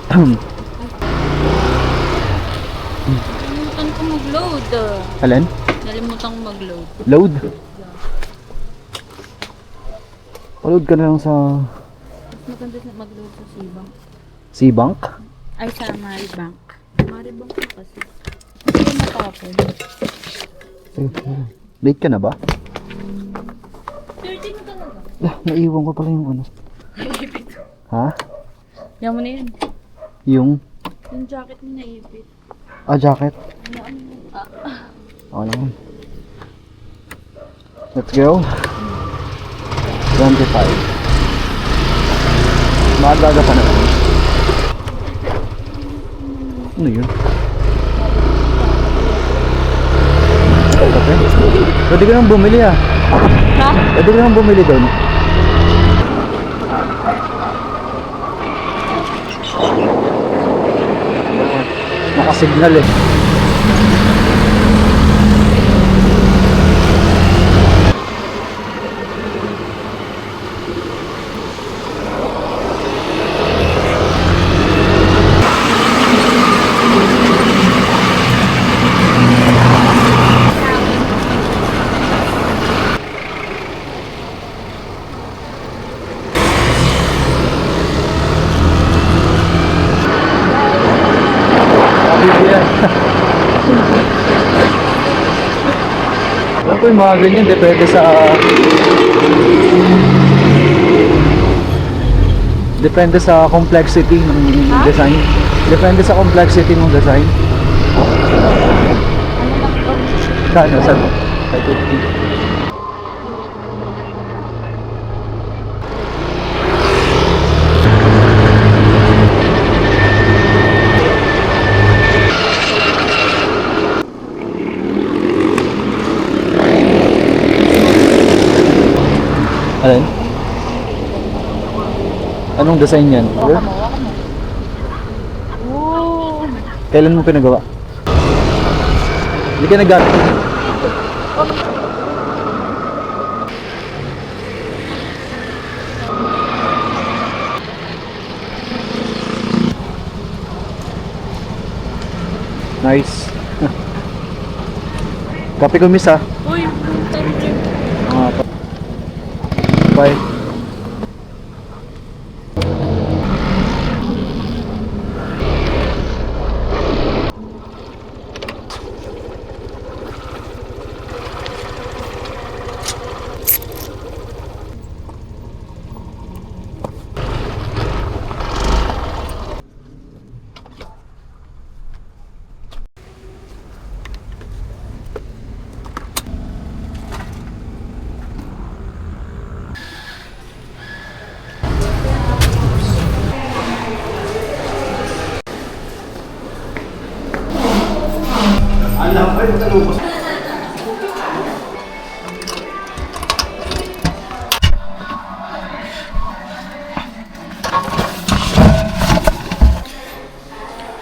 Nalimutan ko mag-load. Alin? Nalimutan ko mag-load. Load? Load ka na lang sa Mas maganda na mag-load sa Seabank. Seabank? Ay, sa Maribank. Maribank na kasi. Hindi matapon. Late ka na ba? 13 ka na ba? Naiwan ko pala yung ano. Ha? Yan mo na yun. Yung? Yung jacket mo naipit. Jacket? Ano? Ano? Let's go. 25. Maagaga pa naman. Ano yun? Okay. Pwede ka nang bumili Ha? Pwede ka nang bumili doon. Nakasignal eh. Alam ko yung mga ganyan, depende sa complexity ng design. Depende sa complexity ng design. Kano? Saan mo? 550. Alin? Anong design yan? Waka mo. Oo. Kailan mo pinagawa? Hindi ka nag-gamit. Nice. Kape ko, miss, ha? Uy, time drink. Bye.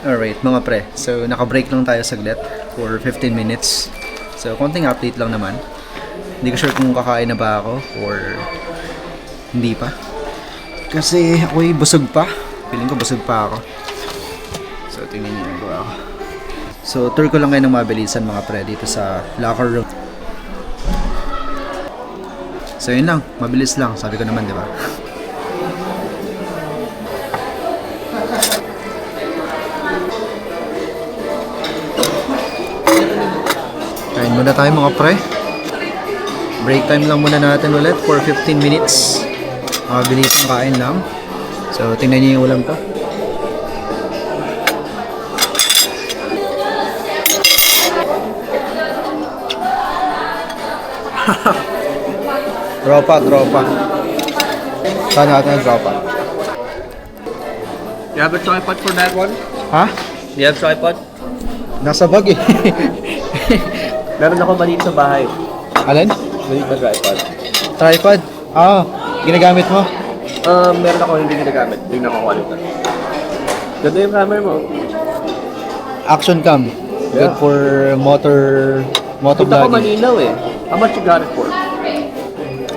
Alright mga pre, so naka-break lang tayo saglit for 15 minutes. So konting update lang naman. Hindi ko sure kung kakain na ba ako or hindi pa. Kasi ako'y busog pa. Feeling ko busog pa ako. So tingnan niyo yung gawa ko. So tour ko lang ngayon ng mabilisan mga pre dito sa locker room. So yun lang, mabilis lang. Sabi ko naman, di ba? Kain muna tayo mga pre. Break time lang muna natin ulit for 15 minutes. Mabilisang kain lang. So tingnan niyo yung ulam ko. Dropa. Saan natin ang dropa? You have a tripod for that one? Ha? You have tripod? Nasa bag eh. Meron ako maliit sa bahay. Alin? Maliit na tripod. Tripod? Ginagamit mo? Meron ako hindi ginagamit. Tingnan ko kung ano ito. Ganda yung camera mo. Action cam. Good Yeah. for motor Kita ko vlogging. malinaw eh. How much you got it for?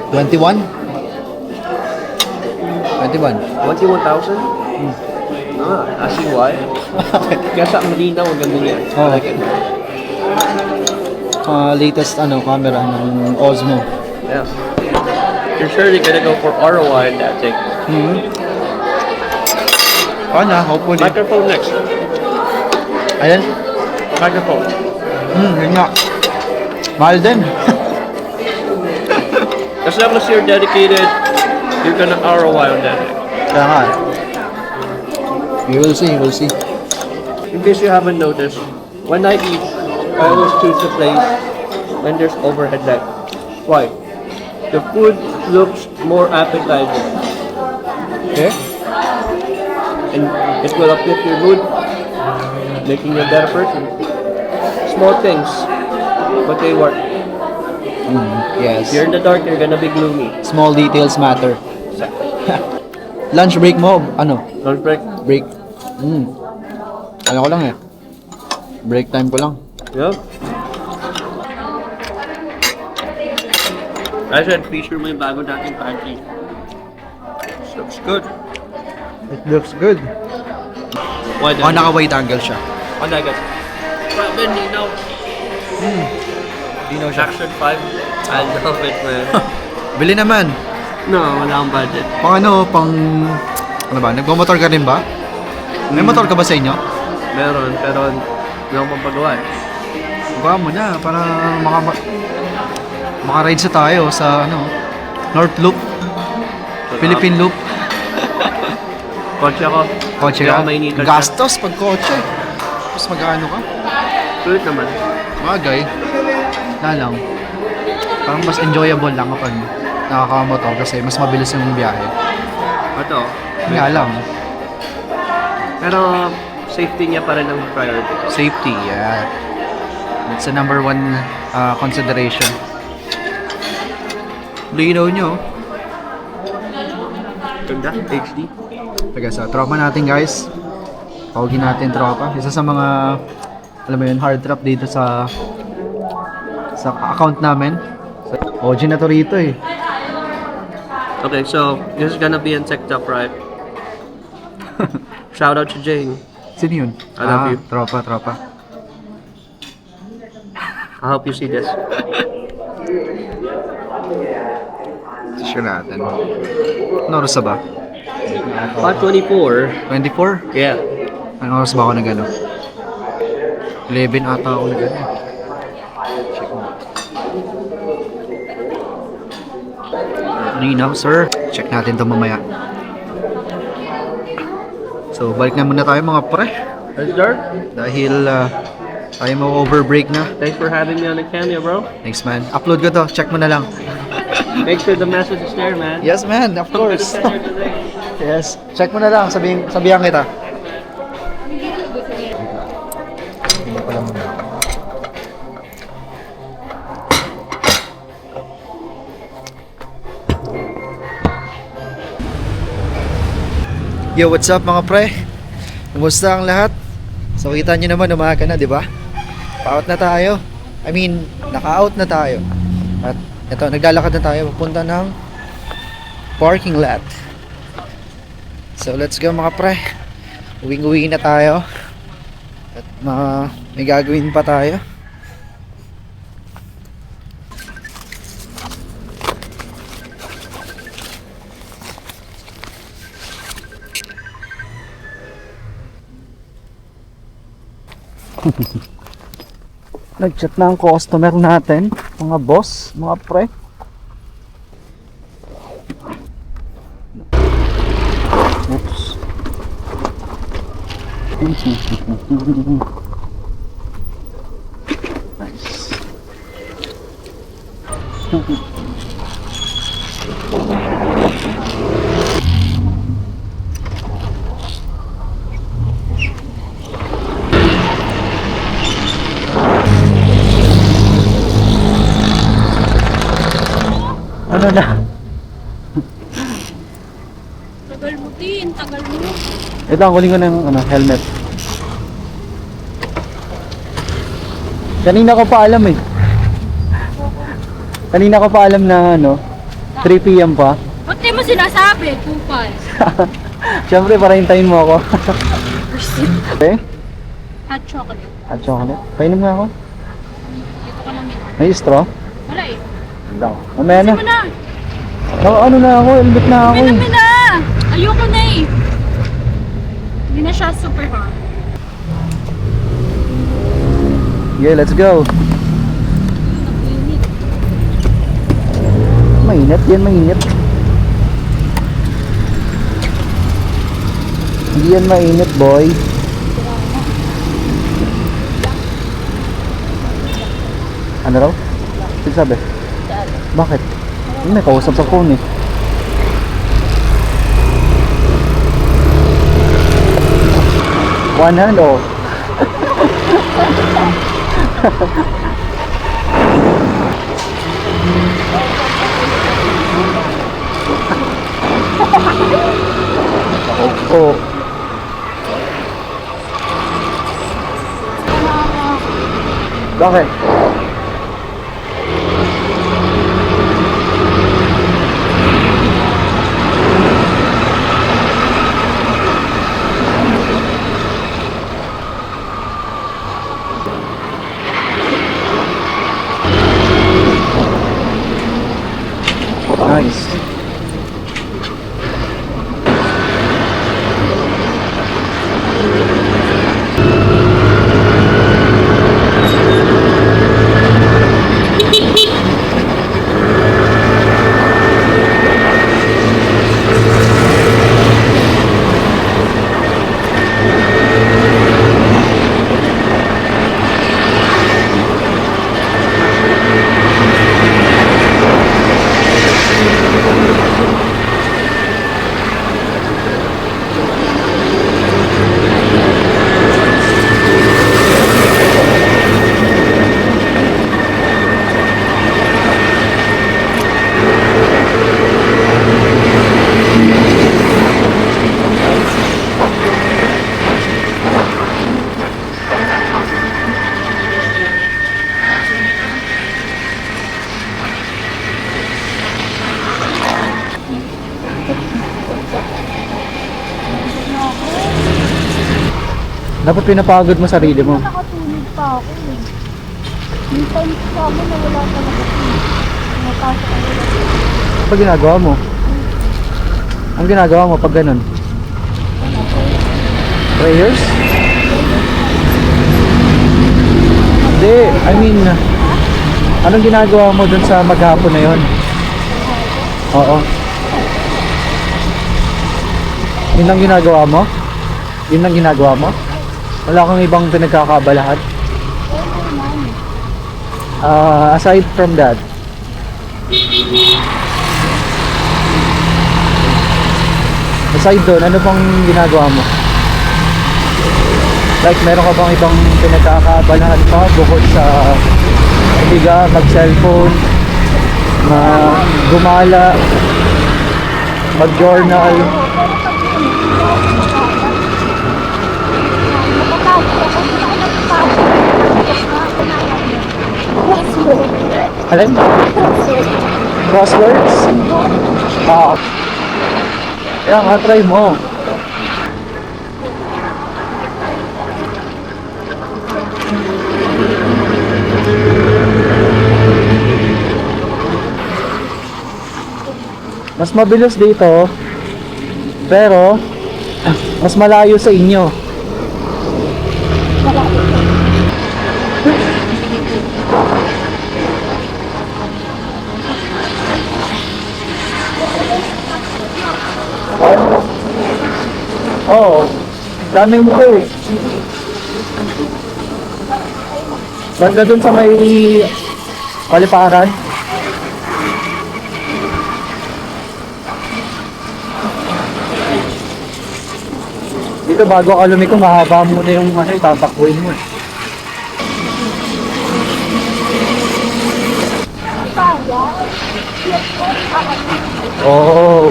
21? 21. 21,000? Asking why? Kasi ang linaw, ang ganda niya. Oh. I like it. Latest camera ng Osmo. Yeah. You're surely gonna go for ROI in that thing. Hopefully. Microphone next. Ayan. Microphone. Yun nga. Mahal din. As long as you're dedicated, you're gonna ROI on that thing. Kaya nga. We will see, we'll see. In case you haven't noticed, when I eat, I always choose a place when there's overhead light. Why? The food looks more appetizing. Okay? And it will uplift your mood, making you a better person. Small things, but they work. Yes. If you're in the dark, you're gonna be gloomy. Small details matter. Lunch break mo, Don't break. break. Ano ko lang eh. Break time ko lang. Yeah. I said feature mo yung bago nating pantry. Looks good. It looks good. Why Oh, naka-wide angle siya. Ano agad? Grabe, Nino. Dino siya. Action 5. I love it, man. Bili naman. No, wala akong budget. Ano ba? Nagmamotor ka rin ba? May motor ka ba sa inyo? Meron, pero hindi ako mapagawa eh. Gawa mo na para maka-ride sa tayo sa North Loop, Philippine Loop. Kotse ako. Kotse Hindi ka? ako mainitan siya. Gastos pag kotse. Tapos mag-ano ka? Sulit naman. Bagay. Na lang. Parang mas enjoyable lang kapag nakakamotor kasi mas mabilis yung biyahe. Ito. Nga lang. Pero safety niya pa rin ang priority. Safety, yeah. It's the number one consideration. Linaw nyo. Ganda. HD. Taga sa tropa natin guys. Tawagin natin tropa. Isa sa mga hard trap dito sa account namin. OG na to rito eh. Okay, so this is gonna be on TikTok, right? Shout out to Jane. Sino yun? I love you. Tropa. I hope you see this. Sure natin. Ano oras na ba? 5:24. 24? Yeah. Anong oras ba ako nag-ano? 11 ata ako nag-ano. Check mo. Ninaw, sir. Check natin ito mamaya. So, balik na muna tayo mga pre. Let's start. Dahil tayo mag-overbreak na. Thanks for having me on the cameo, bro. Thanks man. Upload ko to. Check mo na lang. Make sure the message is there, man. Yes man, of course. Yes. Check mo na lang. Sabihan kita. Yo, what's up mga pre? Kumusta ang lahat? So kita nyo naman umaga na, di ba? Pa-out na tayo. I mean, naka-out na tayo. At ito, naglalakad na tayo papunta ng parking lot. So let's go mga pre. Uwing-uwi na tayo. At may gagawin pa tayo. Nag-chat na ang customer natin, mga boss, mga pre. Oops. Nice. Ano na? Tagal mo, Tin. Tagal mo. Ito ang kuling ko ng helmet. Kanina ko pa alam eh. Kanina ko pa alam na 3 PM pa. Ba't di mo sinasabi? Kupal. Siyempre, para hintayin mo ako. Okay? Hot chocolate. At chocolate. Painom nga ako. Dito ko lang yun. May straw? Wala eh. Wala. Mamaya na. Kasi mo na. Oo, ano na ako? Ilbit na ako. Minum mo na. Ayoko na eh. Hindi na siya super hot. Yeah, let's go. Mainit yan, mainit. Hindi yan mainit, boy. Ano raw? Sige sabi. Bakit? May kausap sa phone eh. One hand, oh. Oh. Bakit? Nice. Dapat pinapagod mo sarili mo. Nakatulog pa ako eh. Yung time ko ako na wala talaga. Napasok ako lang. Pag ginagawa mo? Ang ginagawa mo pag ganun? Prayers? Hindi, I mean, anong ginagawa mo dun sa maghapon na yon? Oo. Yun ang ginagawa mo? Yun ang ginagawa mo? Wala kang ibang pinagkakabalahan? Aside from that, aside doon, ano pang ginagawa mo? Like, meron ka bang ibang pinagkakabalahan pa bukod sa higa, mag-cellphone, gumala, mag-journal? Alin? Crosswords? Kaya nga, try mo. Mas mabilis dito, pero mas malayo sa inyo. Oo, daming mo eh. Banda dun sa may paliparan. Dito bago ka lumiko, mahaba mo na yung tatakbuhin mo eh. Oh.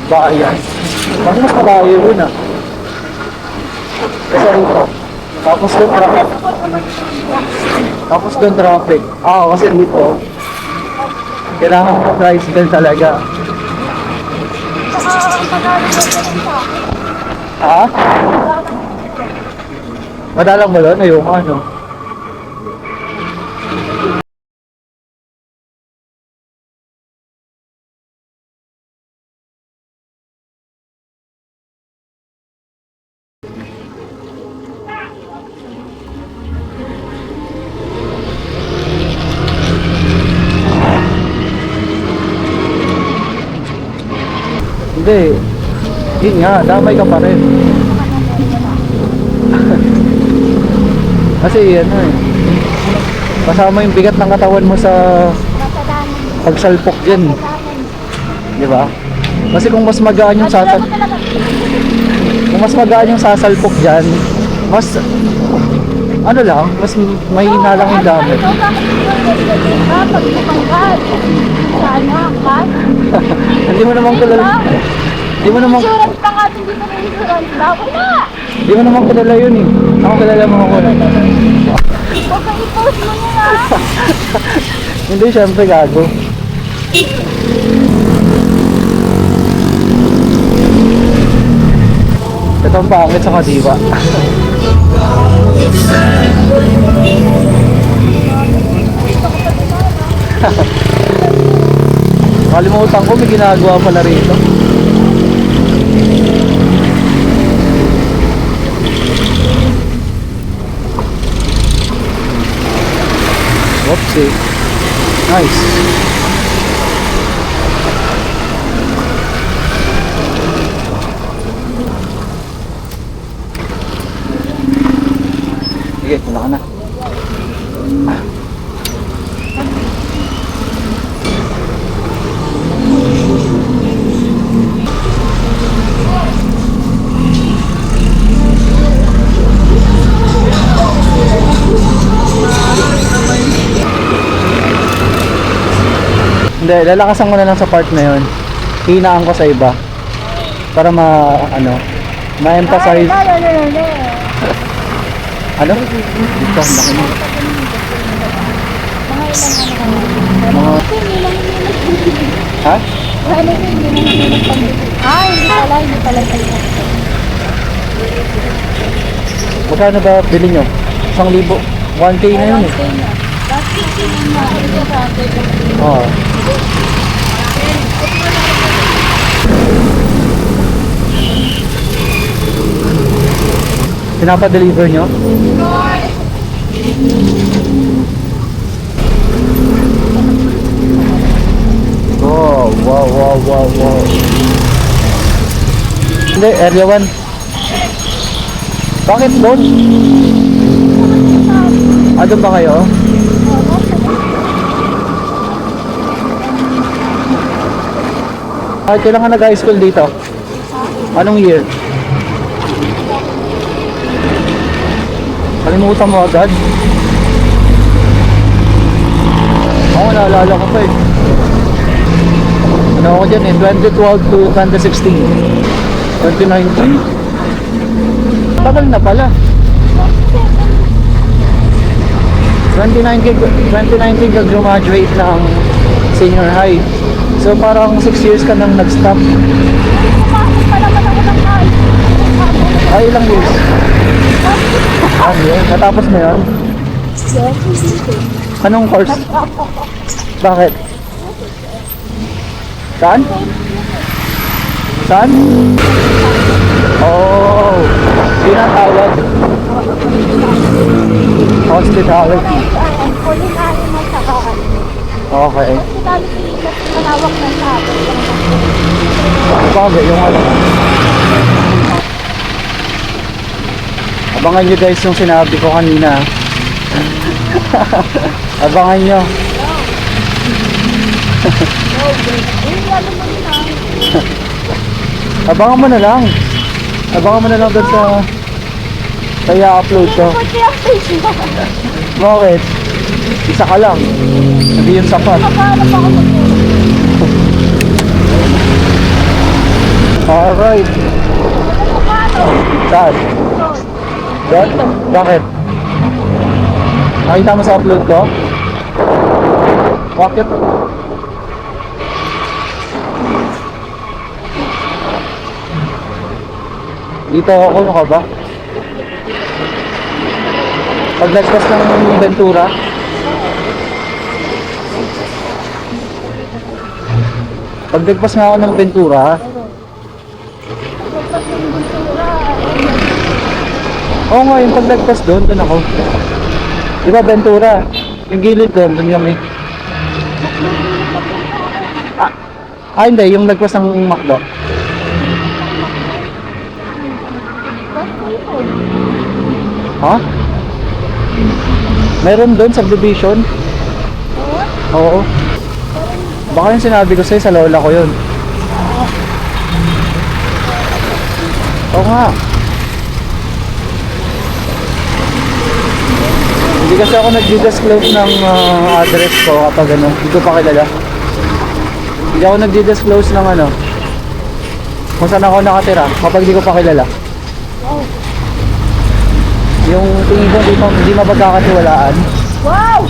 Bayan. Mas malayo yun ah. Kasi rito. Tapos doon traffic. Tapos doon traffic. Kasi dito. Kailangan ko tricycle talaga. Pag-aaral ko sa akin. Ha? Madalang mo lang? Ayoko ano. Hindi. Yun nga, damay ka pa rin. Kasi ano eh. Kasama yung bigat ng katawan mo sa Matadanan. pagsalpok dyan. Di ba? Kasi kung mas magaan yung kung mas magaan yung sasalpok dyan, mas ano lang, mas mahina lang yung gamit. Ikaw bakit yung pag tumanggal? Sana, kan? Hindi mo naman kilala. Hindi mo naman Insurance pa nga, hindi mo na insurance ba? Wala! Hindi mo naman kilala yun eh. Ako kilala mo ako. Huwag kang i-post mo niya na. Hindi, syempre gago. Ito ang pangit sa kadiba. Kalimutan ko, may ginagawa pala rito. Oopsie. Nice. Sige, wala ka na. Hindi, lalakasan ko na lang sa part na yun. Hinaan ko sa iba. Para ma-emphasize. Ano? Dito, laki mo. Mga... Ha? Hindi pala sa'yo. Magkano ba bili nyo? 1,000. 1K na yun eh. Oo. Pinapa-deliver nyo? Oh, wow. Hindi, area 1. Bakit doon? Doon ba kayo? Kailan ka nag-high school dito? Anong year? Kalimutan mo agad? Oo, naalala ko pa eh. Ano ako dyan eh, 2012 to 2016. 2019? Tagal na pala. 2019 ka graduate ng senior high. So parang 6 years ka nang nag-stop. Pumasok pa naman ako ng high. Ay, ilang years? Okay, natapos mo yun? Anong course? Bakit? Saan? Saan? Oh, yun ang tawag. Hospitality. Culinary mo sa kaan. Okay. Hospitality, mas malawak na sa atin. Bagay, yung ano. Abangan nyo guys yung sinabi ko kanina. Abangan nyo. Abangan mo na lang. Abangan mo na lang doon sa kaya upload ko. Bakit? Isa ka lang. Hindi yun sapat. Alright. Saan? Doon? Bakit? Nakita mo sa upload ko? Bakit? Dito ako, ano ka ba? Paglagpas ng Ventura. Paglagpas nga ako ng Ventura. Oo nga, yung paglagpas doon ako. Di ba Ventura? Yung gilid doon kami. Hindi, yung lagpas ng McDo. Ha? Meron doon, subdivision? Oo. Baka yung sinabi ko sa'yo, sa lola ko yun. Oo nga. Hindi kasi ako nag-disclose ng address ko kapag ano, hindi ko pa kilala. Hindi ako nag-disclose ng ano, kung saan ako nakatira kapag hindi ko pa kilala. Yung tingin ko hindi mapagkakatiwalaan. Wow!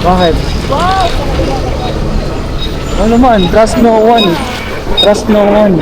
Bakit? Wow! Ano naman, trust no one. Trust no one.